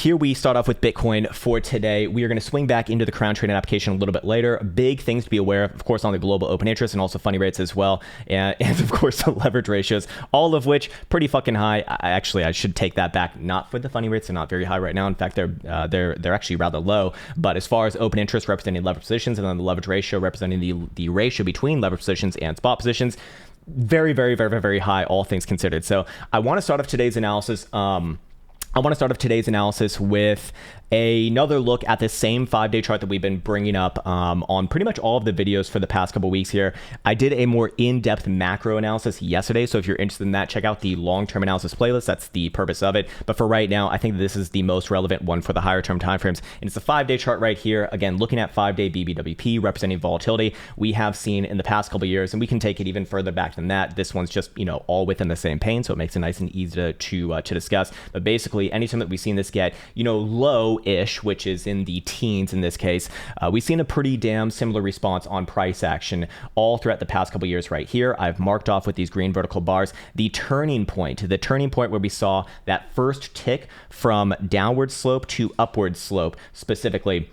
here we start off with Bitcoin for today. We are going to swing back into the crown trading application a little bit later. Big things to be aware of course, on the global open interest and also funding rates as well. And of course, the leverage ratios, all of which pretty fucking high. I should take that back. Not for the funding rates. They're not very high right now. In fact, they're actually rather low. But as far as open interest representing leverage positions and then the leverage ratio representing the ratio between leverage positions and spot positions, very, very, very, very, very high, all things considered. So I want to start off today's analysis. With another look at the same 5-day chart that we've been bringing up on pretty much all of the videos for the past couple weeks here. I did a more in-depth macro analysis yesterday, so if you're interested in that, check out the long-term analysis playlist. That's the purpose of it. But for right now, I think this is the most relevant one for the higher term timeframes. And it's a 5-day chart right here. Again, looking at 5-day BBWP representing volatility, we have seen in the past couple of years, and we can take it even further back than that. This one's just, all within the same pane, so it makes it nice and easy to discuss. But basically, anytime that we've seen this get, low-ish, which is in the teens in this case, we've seen a pretty damn similar response on price action all throughout the past couple years right here. I've marked off with these green vertical bars the turning point where we saw that first tick from downward slope to upward slope specifically.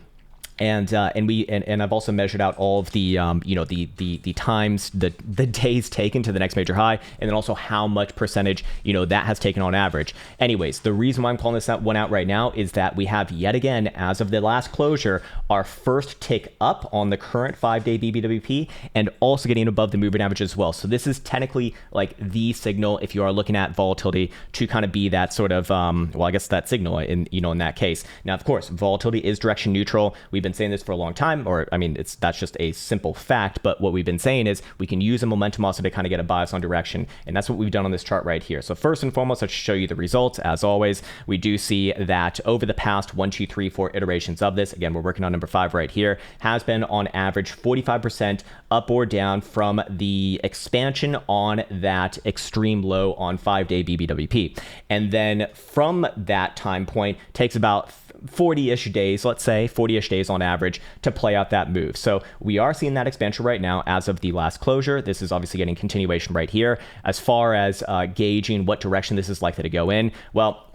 And I've also measured out all of the the times, the days taken to the next major high, and then also how much percentage that has taken on average. Anyways, the reason why I'm calling this one out right now is that we have yet again, as of the last closure, our first tick up on the current 5-day BBWP, and also getting above the moving average as well. So this is technically like the signal, if you are looking at volatility, to kind of be that sort of I guess that signal in in that case. Now, of course, volatility is direction neutral. We've been saying this for a long time, or that's just a simple fact, but what we've been saying is we can use a momentum also to kind of get a bias on direction, and that's what we've done on this chart right here. So first and foremost, let's show you the results. As always, we do see that over the past 1, 2, 3, 4 iterations of this, again, we're working on number 5 right here, has been on average 45% up or down from the expansion on that extreme low on 5-day BBWP. And then from that time point takes about 40-ish days, let's say 40-ish days on average to play out that move. So we are seeing that expansion right now as of the last closure. This is obviously getting continuation right here. As far as gauging what direction this is likely to go in, well,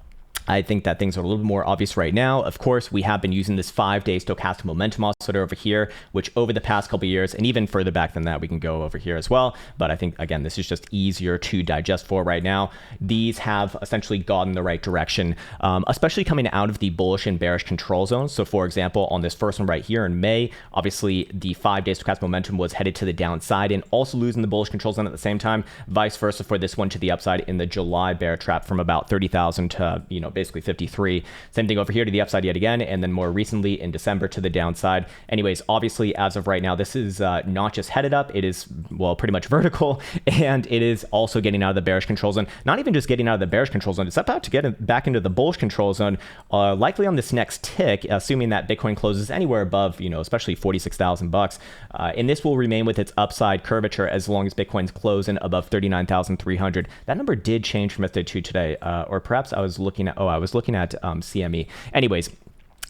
I think that things are a little bit more obvious right now. Of course, we have been using this 5-day stochastic momentum oscillator over here, which over the past couple of years, and even further back than that, we can go over here as well. But I think, again, this is just easier to digest for right now. These have essentially gone in the right direction, especially coming out of the bullish and bearish control zones. So for example, on this first one right here in May, obviously the 5-day stochastic momentum was headed to the downside and also losing the bullish control zone at the same time. Vice versa for this one to the upside in the July bear trap from about 30,000 to, basically 53. Same thing over here to the upside yet again, and then more recently in December to the downside. Anyways, obviously as of right now, this is not just headed up, it is, well, pretty much vertical, and it is also getting out of the bearish control zone. Not even just getting out of the bearish control zone, it's about to get back into the bullish control zone, likely on this next tick, assuming that Bitcoin closes anywhere above, especially 46,000 bucks. And this will remain with its upside curvature as long as Bitcoin's closing above 39,300. That number did change from yesterday to today, or perhaps I was looking at CME. Anyways,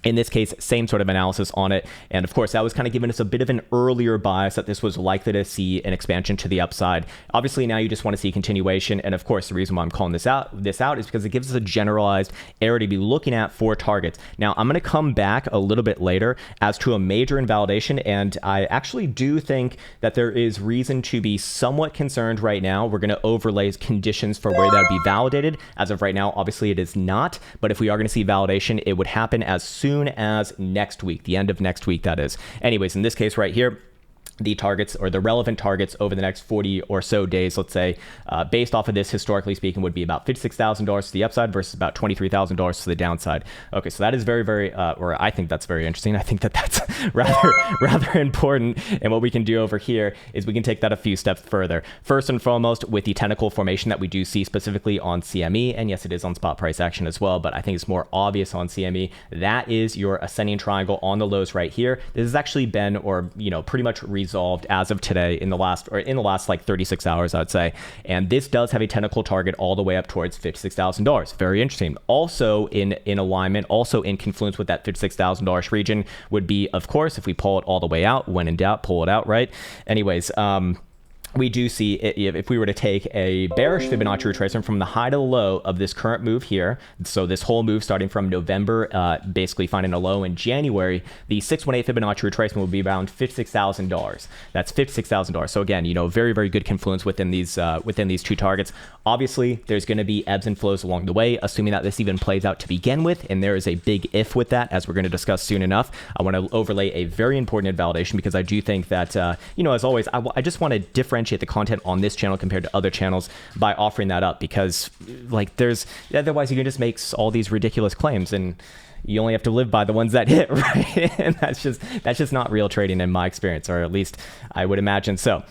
in this case, same sort of analysis on it. And of course, that was kind of giving us a bit of an earlier bias that this was likely to see an expansion to the upside. Obviously, now you just want to see continuation. And of course, the reason why I'm calling this out is because it gives us a generalized area to be looking at for targets. Now, I'm going to come back a little bit later as to a major invalidation. And I actually do think that there is reason to be somewhat concerned right now. We're going to overlay conditions for where that would be validated. As of right now, obviously it is not. But if we are going to see validation, it would happen as soon as next week, the end of next week, that is. Anyways, in this case right here, the targets or the relevant targets over the next 40 or so days, let's say, based off of this, historically speaking, would be about $56,000 to the upside versus about $23,000 to the downside. Okay, so that is very, very, or I think that's very interesting. I think that that's rather important. And what we can do over here is we can take that a few steps further. First and foremost, with the technical formation that we do see specifically on CME, and yes, it is on spot price action as well, but I think it's more obvious on CME. That is your ascending triangle on the lows right here. This has actually been, or pretty much resolved as of today in the last like 36 hours, I would say. And this does have a technical target all the way up towards $56,000. Very interesting. Also in alignment, also in confluence with that $56,000 region would be, of course, if we pull it all the way out, when in doubt, pull it out, right? Anyways, we do see if we were to take a bearish Fibonacci retracement from the high to the low of this current move here, so this whole move starting from November, basically finding a low in January, the 618 Fibonacci retracement will be around $56,000. That's $56,000. So again, very, very good confluence within these two targets. Obviously, there's going to be ebbs and flows along the way, assuming that this even plays out to begin with, and there is a big if with that, as we're going to discuss soon enough. I want to overlay a very important invalidation because I do think that, as always, I just want to differentiate the content on this channel compared to other channels by offering that up, because otherwise you can just make all these ridiculous claims and you only have to live by the ones that hit, right? And that's just not real trading in my experience, or at least I would imagine so.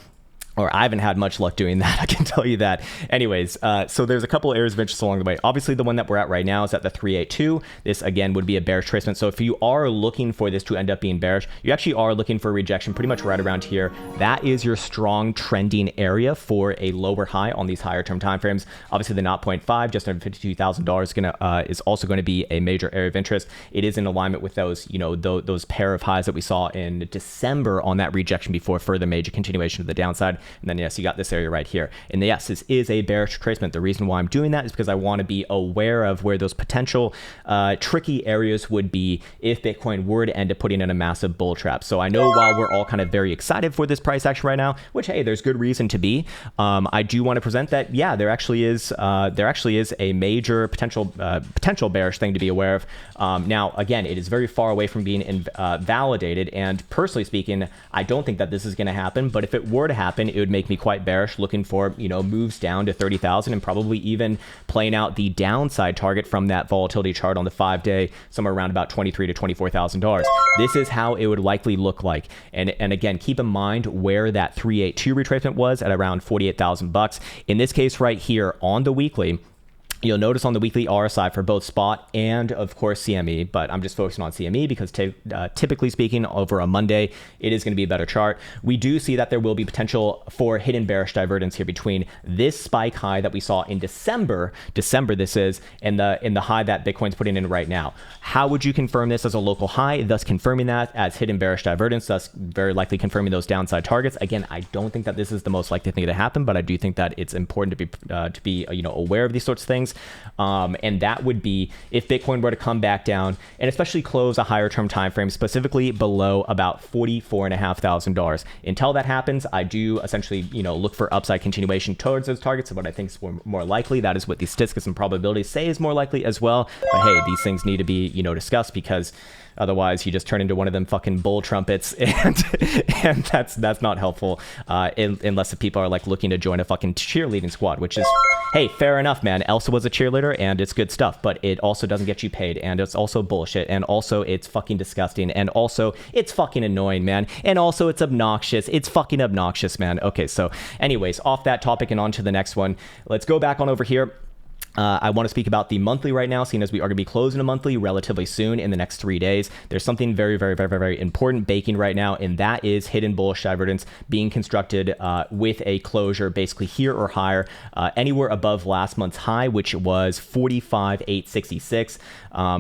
Or I haven't had much luck doing that, I can tell you that. Anyways, so there's a couple areas of interest along the way. Obviously, the one that we're at right now is at the 382. This, again, would be a bearish retracement. So if you are looking for this to end up being bearish, you actually are looking for a rejection pretty much right around here. That is your strong trending area for a lower high on these higher term timeframes. Obviously, the 0.5, just under $52,000 is also going to be a major area of interest. It is in alignment with those, those pair of highs that we saw in December on that rejection before further major continuation to the downside. And then, yes, you got this area right here. And yes, this is a bearish retracement. The reason why I'm doing that is because I want to be aware of where those potential tricky areas would be if Bitcoin were to end up putting in a massive bull trap. So I know while we're all kind of very excited for this price action right now, which, hey, there's good reason to be, I do want to present that, yeah, there actually is a major potential bearish thing to be aware of. Now, again, it is very far away from being validated. And personally speaking, I don't think that this is going to happen. But if it were to happen, it would make me quite bearish, looking for, moves down to 30,000 and probably even playing out the downside target from that volatility chart on the 5-day, somewhere around about $23,000 to $24,000. This is how it would likely look like. And again, keep in mind where that 382 retracement was at around 48,000 bucks. In this case right here on the weekly, you'll notice on the weekly RSI for both spot and, of course, CME, but I'm just focusing on CME because typically speaking, over a Monday, it is going to be a better chart. We do see that there will be potential for hidden bearish divergence here between this spike high that we saw in December this is, and the high that Bitcoin's putting in right now. How would you confirm this as a local high, thus confirming that as hidden bearish divergence, thus very likely confirming those downside targets? Again, I don't think that this is the most likely thing to happen, but I do think that it's important to be aware of these sorts of things. And that would be if Bitcoin were to come back down and especially close a higher term time frame, specifically below about $44,500. Until that happens, I do essentially, look for upside continuation towards those targets. So what I think is more likely, that is what the statistics and probabilities say is more likely as well. But hey, these things need to be, discussed, because otherwise you just turn into one of them fucking bull trumpets, and that's not helpful unless the people are like looking to join a fucking cheerleading squad, which is, hey, fair enough, man. Elsa was a cheerleader and it's good stuff, but it also doesn't get you paid, and it's also bullshit, and also it's fucking disgusting, and also it's fucking annoying, man, and also it's obnoxious. It's fucking obnoxious, man. Okay, so anyways, off that topic and on to the next one. Let's go back on over here. I want to speak about the monthly right now, seeing as we are going to be closing a monthly relatively soon in the next 3 days. There's something very, very, very, very, very important baking right now, and that is hidden bullish divergence being constructed with a closure basically here or higher, anywhere above last month's high, which was 45,866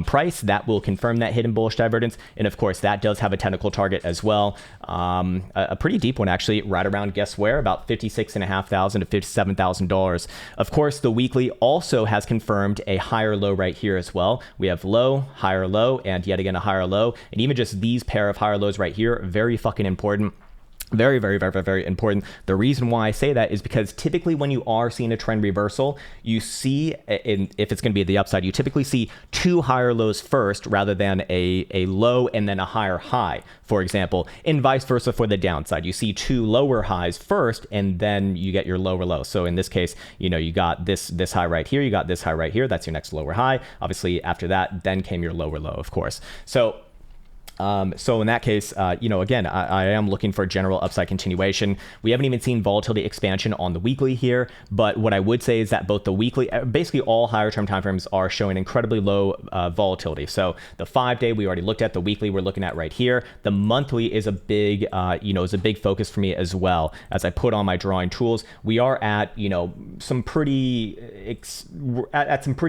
price. That will confirm that hidden bullish divergence, and of course, that does have a technical target as well, a pretty deep one actually, right around, guess where, about $56,500 to $57,000. Of course, the weekly also has confirmed a higher low right here as well. We have low, higher low, and yet again a higher low, and even just these pair of higher lows right here, very fucking important. Very, very, very, very, very important. The reason why I say that is because typically when you are seeing a trend reversal, you see, if it's going to be the upside, you typically see two higher lows first rather than a low and then a higher high, for example, and vice versa for the downside. You see two lower highs first and then you get your lower low. So in this case, you got this high right here, you got this high right here, that's your next lower high. Obviously after that, then came your lower low, of course. So in that case, again, I am looking for general upside continuation. We haven't even seen volatility expansion on the weekly here, but what I would say is that both the weekly, basically all higher term timeframes are showing incredibly low volatility. So the 5-day we already looked at, the weekly we're looking at right here. The monthly is a big, focus for me as well. As I put on my drawing tools, we are at, some pretty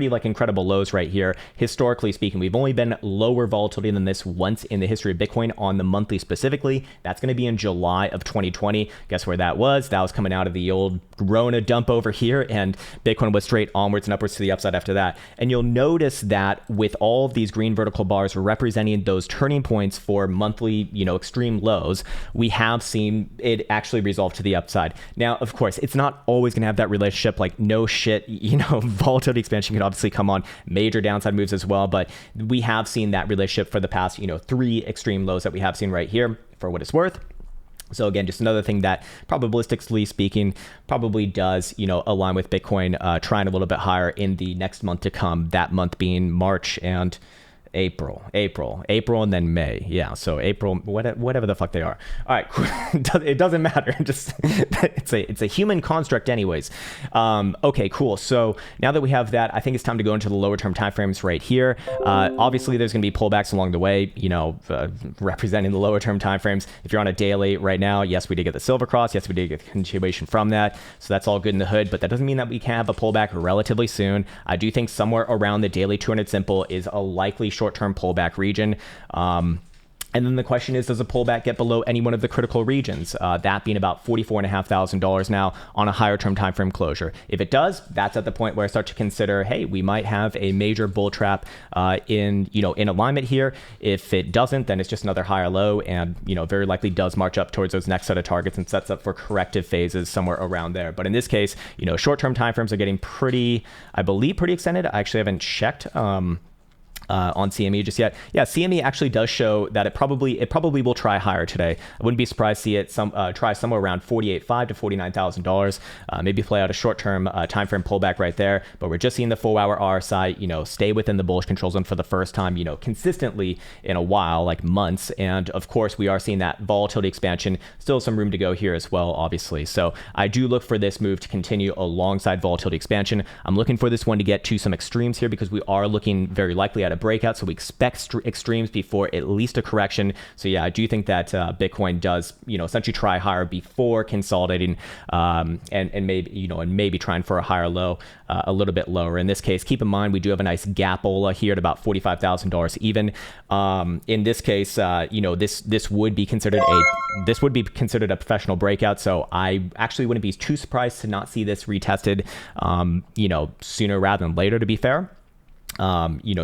like incredible lows right here. Historically speaking, we've only been lower volatility than this once in in the history of Bitcoin on the monthly specifically. That's going to be in July of 2020. Guess where that was? That was coming out of the old Rona dump over here, and Bitcoin was straight onwards and upwards to the upside after that. And you'll notice that with all of these green vertical bars representing those turning points for monthly, extreme lows, we have seen it actually resolve to the upside. Now, of course, it's not always going to have that relationship. Like, no shit, volatility expansion can obviously come on major downside moves as well, but we have seen that relationship for the past, 3 extreme lows that we have seen right here, for what it's worth. So again, just another thing that probabilistically speaking probably does, align with Bitcoin trying a little bit higher in the next month to come, that month being March and April, and then May. Yeah, so April, whatever the fuck they are. All right, it doesn't matter. Just it's a human construct, anyways. Okay, cool. So now that we have that, I think it's time to go into the lower term timeframes right here. Obviously, there's going to be pullbacks along the way. Representing the lower term timeframes. If you're on a daily right now, yes, we did get the silver cross. Yes, we did get the continuation from that. So that's all good in the hood. But that doesn't mean that we can't have a pullback relatively soon. I do think somewhere around the daily 200 simple is a likely short-term pullback region. And then the question is, does a pullback get below any one of the critical regions? That being about $44,500 now on a higher term time frame closure. If it does, that's at the point where I start to consider, hey, we might have a major bull trap in alignment here. If it doesn't, then it's just another higher low, and very likely does march up towards those next set of targets and sets up for corrective phases somewhere around there. But in this case, short term timeframes are getting pretty extended. I actually haven't checked on CME just yet. Yeah, CME actually does show that it probably will try higher today. I wouldn't be surprised to see it try somewhere around $48,500 to $49,000. Maybe play out a short-term time frame pullback right there. But we're just seeing the 4-hour RSI, stay within the bullish control zone for the first time, consistently in a while, like months. And of course, we are seeing that volatility expansion. Still some room to go here as well, obviously. So I do look for this move to continue alongside volatility expansion. I'm looking for this one to get to some extremes here because we are looking very likely at a breakout. So we expect extremes before at least a correction. So yeah, I do think that Bitcoin does, essentially try higher before consolidating and maybe trying for a higher low, a little bit lower. In this case, keep in mind, we do have a nice gapola here at about $45,000 even. In this case, this would be considered a professional breakout. So I actually wouldn't be too surprised to not see this retested, sooner rather than later, to be fair. You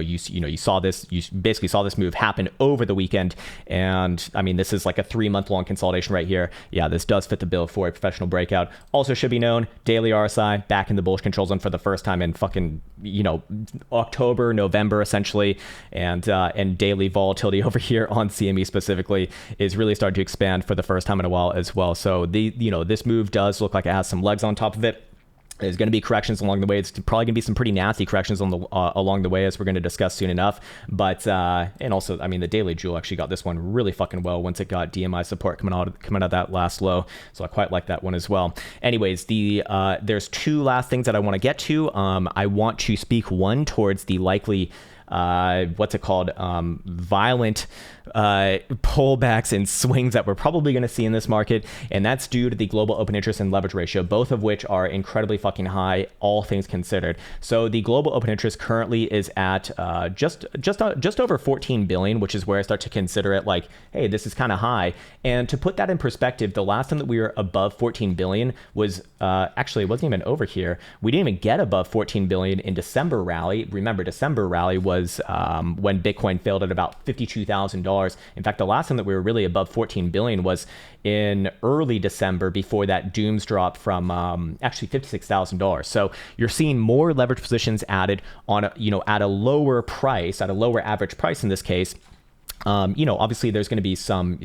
basically saw this move happen over the weekend, and I mean, this is like a 3-month long consolidation right here. Yeah, this does fit the bill for a professional breakout. Also should be known, daily RSI back in the bullish control zone for the first time in fucking October, November essentially, and daily volatility over here on CME specifically is really starting to expand for the first time in a while as well. So this move does look like it has some legs on top of it. There's going to be corrections along the way. It's probably going to be some pretty nasty corrections along the way, as we're going to discuss soon enough. But and also, I mean, the daily jewel actually got this one really fucking well once it got DMI support coming out of that last low. So I quite like that one as well. Anyways, there's 2 last things that I want to get to. I want to speak one towards the likely violent pullbacks and swings that we're probably going to see in this market, and that's due to the global open interest and leverage ratio, both of which are incredibly fucking high, all things considered. So the global open interest currently is at just over 14 billion, which is where I start to consider it like, hey, this is kind of high. And to put that in perspective, the last time that we were above 14 billion was actually, it wasn't even over here. We didn't even get above 14 billion in December rally. Remember, December rally was when Bitcoin failed at about $52,000. In fact, the last time that we were really above 14 billion was in early December, before that dooms drop from actually $56,000. So you're seeing more leverage positions added on at a lower price, at a lower average price in this case. Obviously there's going to be some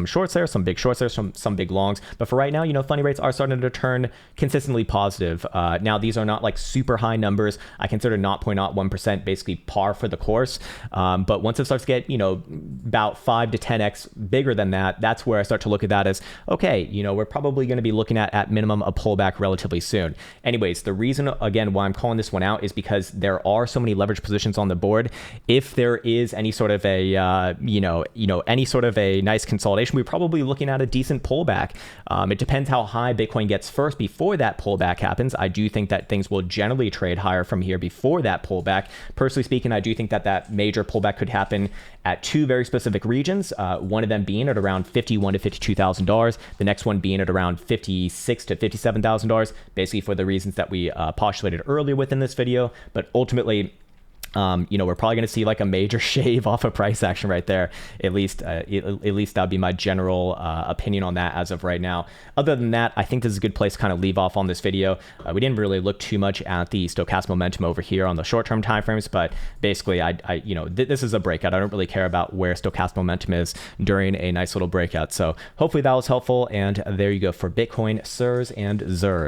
shorts there, some big shorts there, some big longs. But for right now, funding rates are starting to turn consistently positive. Now these are not like super high numbers. I consider 0.01% basically par for the course. But once it starts to get, about 5 to 10x bigger than that, that's where I start to look at that as, okay, we're probably going to be looking at minimum a pullback relatively soon. Anyways, the reason again why I'm calling this one out is because there are so many leverage positions on the board. If there is any sort of a any sort of a nice consolidation, we're probably looking at a decent pullback. It depends how high Bitcoin gets first before that pullback happens. I do think that things will generally trade higher from here before that pullback. Personally speaking, I do think that that major pullback could happen at two very specific regions. One of them being at around $51,000 to $52,000. The next one being at around $56,000 to $57,000, basically for the reasons that we postulated earlier within this video. But ultimately, we're probably going to see like a major shave off of price action right there. At least that'd be my general opinion on that as of right now. Other than that, I think this is a good place to kind of leave off on this video. We didn't really look too much at the stochastic momentum over here on the short-term timeframes, but basically, this is a breakout. I don't really care about where stochastic momentum is during a nice little breakout. So hopefully that was helpful. And there you go for Bitcoin, sirs and zers.